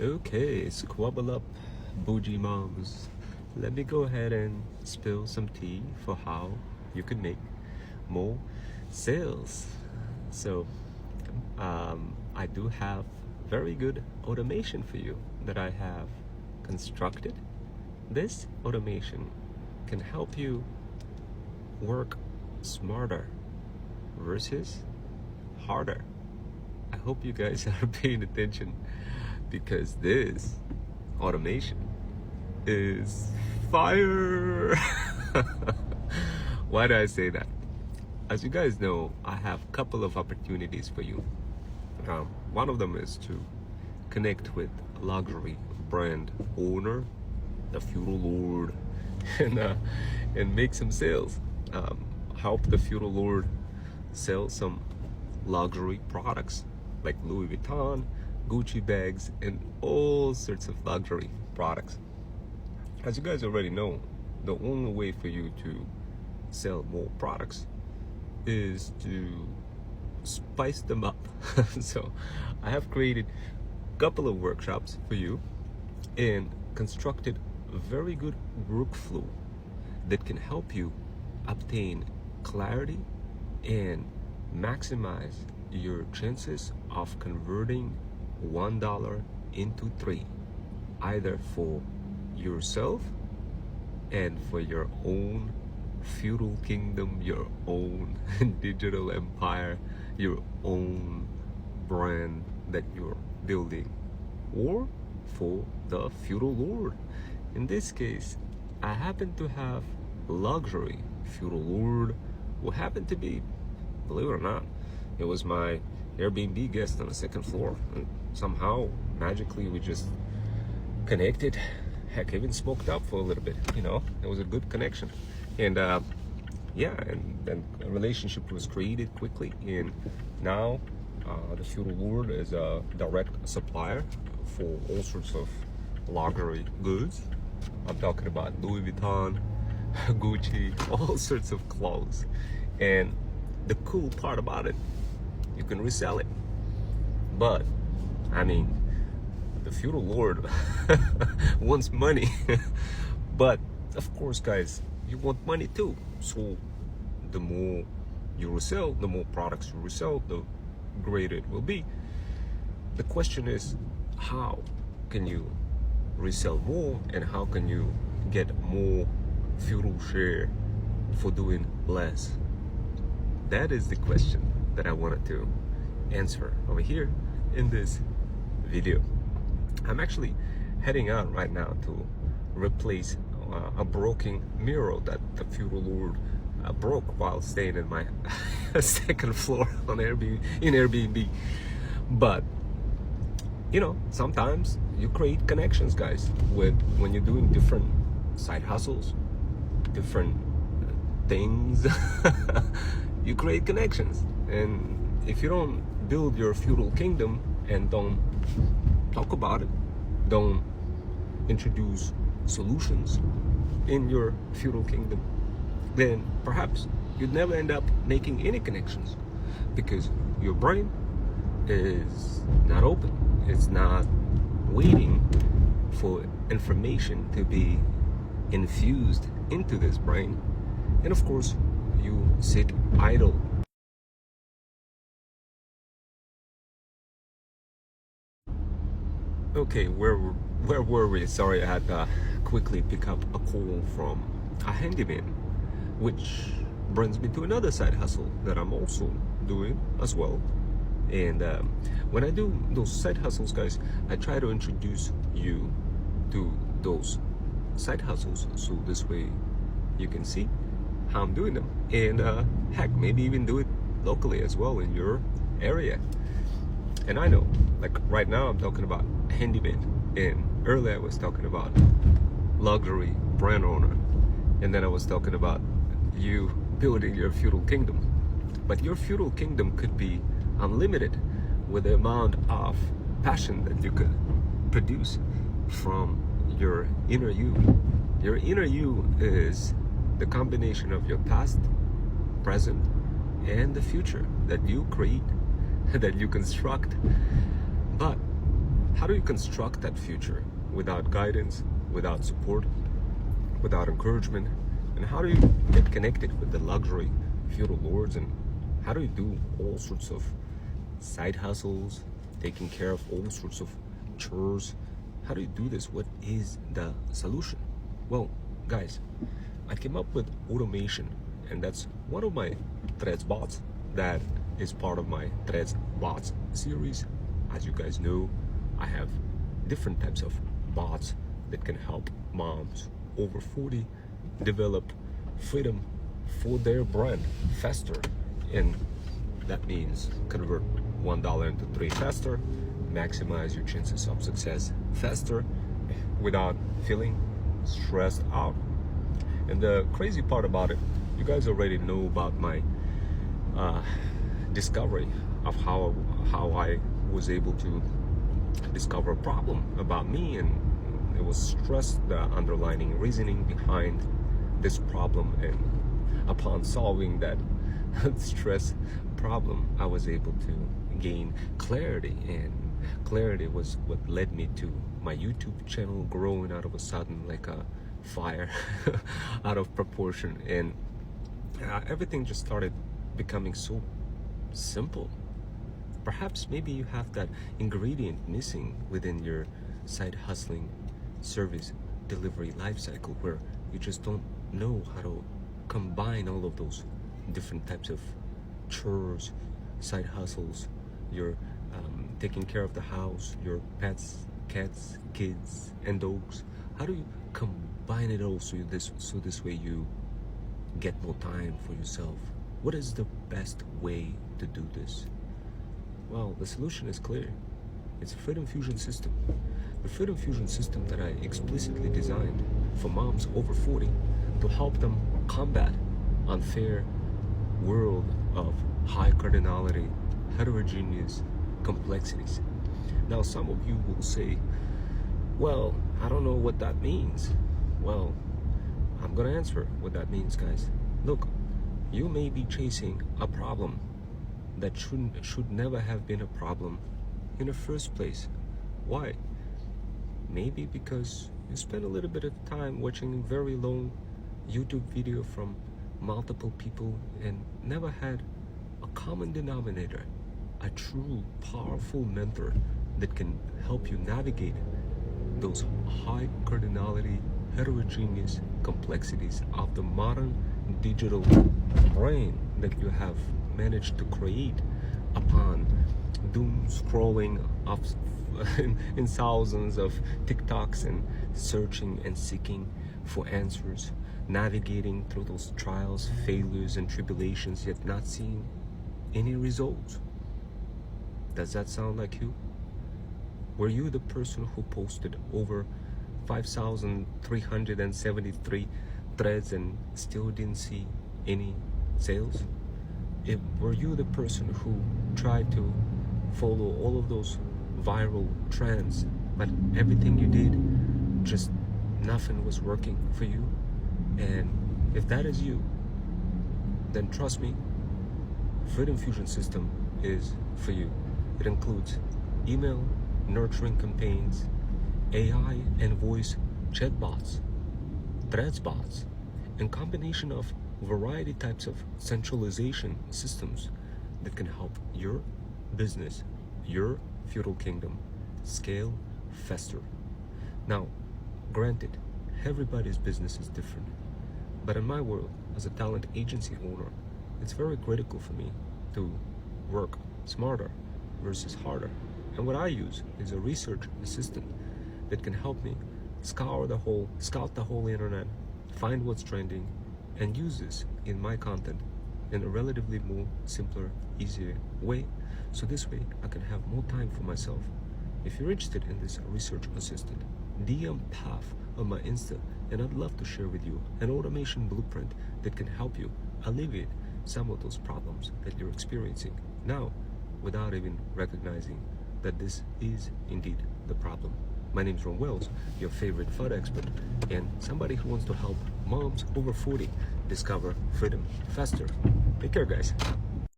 Okay, squabble up, bougie moms. Let me go ahead and spill some tea for how you can make more sales. So, I do have very good automation for you that I have constructed. This automation can help you work smarter versus harder. I hope you guys are paying attention because this automation is fire. Why do I say that? As you guys know, I have a couple of opportunities for you. One of them is to connect with a luxury brand owner, the feudal lord, and make some sales. Help the feudal lord sell some luxury products like Louis Vuitton, Gucci bags, and all sorts of luxury products. As you guys already know, the only way for you to sell more products is to spice them up. So I have created a couple of workshops for you and constructed a very good workflow that can help you obtain clarity and maximize your chances of converting $1 into 3, either for yourself and for your own feudal kingdom, your own digital empire, your own brand that you're building, or for the feudal lord. In this case, I happen to have luxury feudal lord who happened to be, believe it or not, it was my Airbnb guest on the second floor, and somehow magically we just connected. Heck, even smoked up for a little bit, it was a good connection. And and a relationship was created quickly, and now the feudal lord is a direct supplier for all sorts of luxury goods. I'm talking about Louis Vuitton, Gucci, all sorts of clothes. And the cool part about it, you can resell it. But the feudal lord wants money. But of course, guys, you want money too. So the more you resell, the more products you resell, the greater it will be. The question is, how can you resell more, and how can you get more feudal share for doing less? That is the question that I wanted to answer over here in this video. I'm actually heading out right now to replace a broken mirror that the feudal lord broke while staying in my second floor in Airbnb. But sometimes you create connections, guys, when you're doing different side hustles, different things. You create connections, and if you don't build your feudal kingdom and don't talk about it, don't introduce solutions in your feudal kingdom, then perhaps you'd never end up making any connections, because your brain is not open. It's not waiting for information to be infused into this brain. And of course, you sit idle. Okay, where were we? Sorry, I had to quickly pick up a call from a handyman, which brings me to another side hustle that I'm also doing as well. And when I do those side hustles, guys, I try to introduce you to those side hustles, so this way you can see how I'm doing them, and heck, maybe even do it locally as well in your area. And I know, like right now I'm talking about handyman, and earlier I was talking about luxury brand owner, and then I was talking about you building your feudal kingdom. But your feudal kingdom could be unlimited with the amount of passion that you could produce from your inner you. Your inner you is the combination of your past, present, and the future that you create, that you construct. But how do you construct that future without guidance, without support, without encouragement? And how do you get connected with the luxury feudal lords? And how do you do all sorts of side hustles, taking care of all sorts of chores? How do you do this? What is the solution? Well, guys, I came up with automation, and that's one of my Threads bots that is part of my Threads bots series. As you guys know, I have different types of bots that can help moms over 40 develop freedom for their brand faster, and that means convert $1 into $3 faster, maximize your chances of success faster without feeling stressed out. And the crazy part about it, you guys already know about my discovery of how I was able to discover a problem about me, and it was stress, the underlying reasoning behind this problem. And upon solving that stress problem, I was able to gain clarity, and clarity was what led me to my YouTube channel growing out of a sudden like a fire out of proportion, and everything just started becoming so simple. Perhaps maybe you have that ingredient missing within your side hustling service delivery life cycle, where you just don't know how to combine all of those different types of chores, side hustles. You're taking care of the house, your pets, cats, kids, and dogs. How do you combine it all so this way you get more time for yourself? What is the best way to do this? Well, the solution is clear. It's a Freedom Fusion system. The Freedom Fusion system that I explicitly designed for moms over 40 to help them combat unfair world of high cardinality, heterogeneous complexities. Now, some of you will say, well, I don't know what that means. Well, I'm gonna answer what that means, guys. Look, you may be chasing a problem that should never have been a problem in the first place. Why? Maybe because you spend a little bit of time watching a very long YouTube video from multiple people and never had a common denominator, a true powerful mentor that can help you navigate those high cardinality, heterogeneous complexities of the modern digital brain that you have managed to create upon doom scrolling of in thousands of TikToks and searching and seeking for answers, navigating through those trials, failures, and tribulations, yet not seeing any results. Does that sound like you? Were you the person who posted over 5,373 threads and still didn't see any sales? Were you the person who tried to follow all of those viral trends, but everything you did, just nothing was working for you? And if that is you, then trust me, Freedom Fusion system is for you. It includes email nurturing campaigns, AI and voice chatbots, threads bots, and combination of variety types of centralization systems that can help your business, your feudal kingdom, scale faster. Now, granted, everybody's business is different, but in my world, as a talent agency owner, it's very critical for me to work smarter versus harder. And what I use is a research assistant that can help me scout the whole internet, find what's trending, and use this in my content in a relatively more simpler, easier way. So this way I can have more time for myself. If you're interested in this research assistant, DM Path on my Insta, and I'd love to share with you an automation blueprint that can help you alleviate some of those problems that you're experiencing now without even recognizing that this is indeed the problem. My name is Ron Wells, your favorite FUD expert, and somebody who wants to help moms over 40 discover freedom faster. Take care, guys.